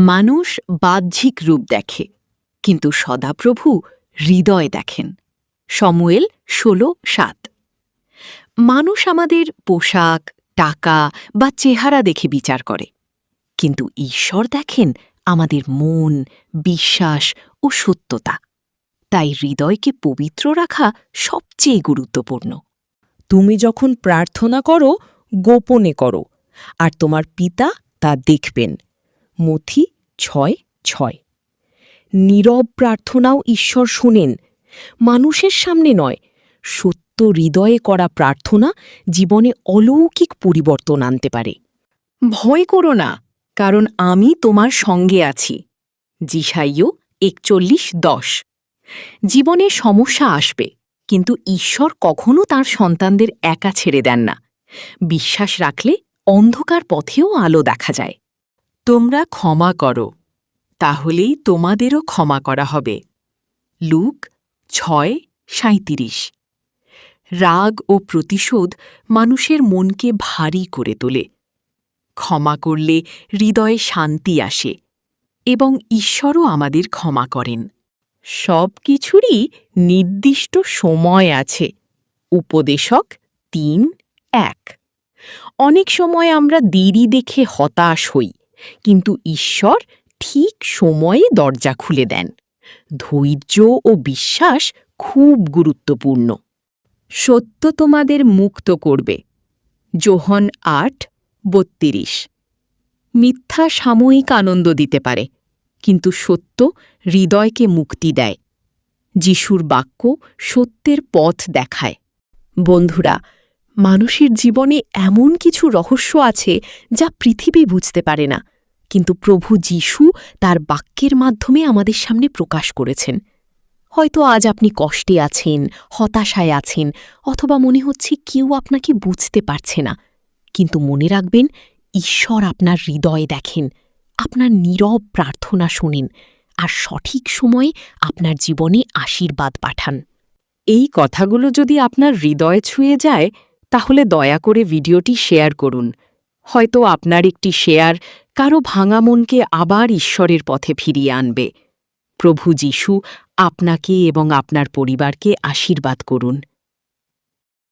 মানুষ বাহ্যিক রূপ দেখে, কিন্তু সদাপ্রভু হৃদয় দেখেন। শমুয়েল 16:7। মানুষ আমাদের পোশাক, টাকা বা চেহারা দেখে বিচার করে, কিন্তু ঈশ্বর দেখেন আমাদের মন, বিশ্বাস ও সত্যতা। তাই হৃদয়কে পবিত্র রাখা সবচেয়ে গুরুত্বপূর্ণ। তুমি যখন প্রার্থনা করো, গোপনে করো, আর তোমার পিতা তা দেখবেন। মথি 6:6। নীরব প্রার্থনাও ঈশ্বর শুনেন, মানুষের সামনে নয়। সত্য হৃদয়ে করা প্রার্থনা জীবনে অলৌকিক পরিবর্তন আনতে পারে। ভয় করো না, কারণ আমি তোমার সঙ্গে আছি। যিশাইয় 41:10। জীবনে সমস্যা আসবে, কিন্তু ঈশ্বর কখনো তার সন্তানদের একা ছেড়ে দেন না। বিশ্বাস রাখলে অন্ধকার পথেও আলো দেখা যায়। তোমরা ক্ষমা করো, তাহলেই তোমাদেরও ক্ষমা করা হবে। লুক 6:37। রাগ ও প্রতিশোধ মানুষের মনকে ভারী করে তোলে। ক্ষমা করলে হৃদয়ে শান্তি আসে, এবং ঈশ্বরও আমাদের ক্ষমা করেন। সব কিছুরই নির্দিষ্ট সময় আছে। উপদেশক 3:1। অনেক সময় আমরা দেরি দেখে হতাশ হই, কিন্তু ঈশ্বর ঠিক সময়ে দরজা খুলে দেন। ধৈর্য ও বিশ্বাস খুব গুরুত্বপূর্ণ। সত্য তোমাদের মুক্ত করবে। যোহন 8:32। মিথ্যা সাময়িক আনন্দ দিতে পারে, কিন্তু সত্য হৃদয়কে মুক্তি দেয়। যিশুর বাক্য সত্যের পথ দেখায়। বন্ধুরা, মানুষের জীবনে এমন কিছু রহস্য আছে যা পৃথিবী বুঝতে পারে না, কিন্তু প্রভু যিশু তার বাক্যের মাধ্যমে আমাদের সামনে প্রকাশ করেছেন। হয়তো আজ আপনি কষ্টে আছেন, হতাশায় আছেন, অথবা মনে হচ্ছে কেউ আপনাকে বুঝতে পারছে না। কিন্তু মনে রাখবেন, ঈশ্বর আপনার হৃদয়ে দেখেন, আপনার নীরব প্রার্থনা শোনেন, আর সঠিক সময়ে আপনার জীবনে আশীর্বাদ পাঠান। এই কথাগুলো যদি আপনার হৃদয় ছুঁয়ে যায়, তাহলে দয়া করে ভিডিওটি শেয়ার করুন। হয়তো আপনার একটি শেয়ার কারো ভাঙা মনকে আবার ঈশ্বরের পথে ফিরিয়ে আনবে। প্রভু যিশু আপনাকে এবং আপনার পরিবারকে আশীর্বাদ করুন।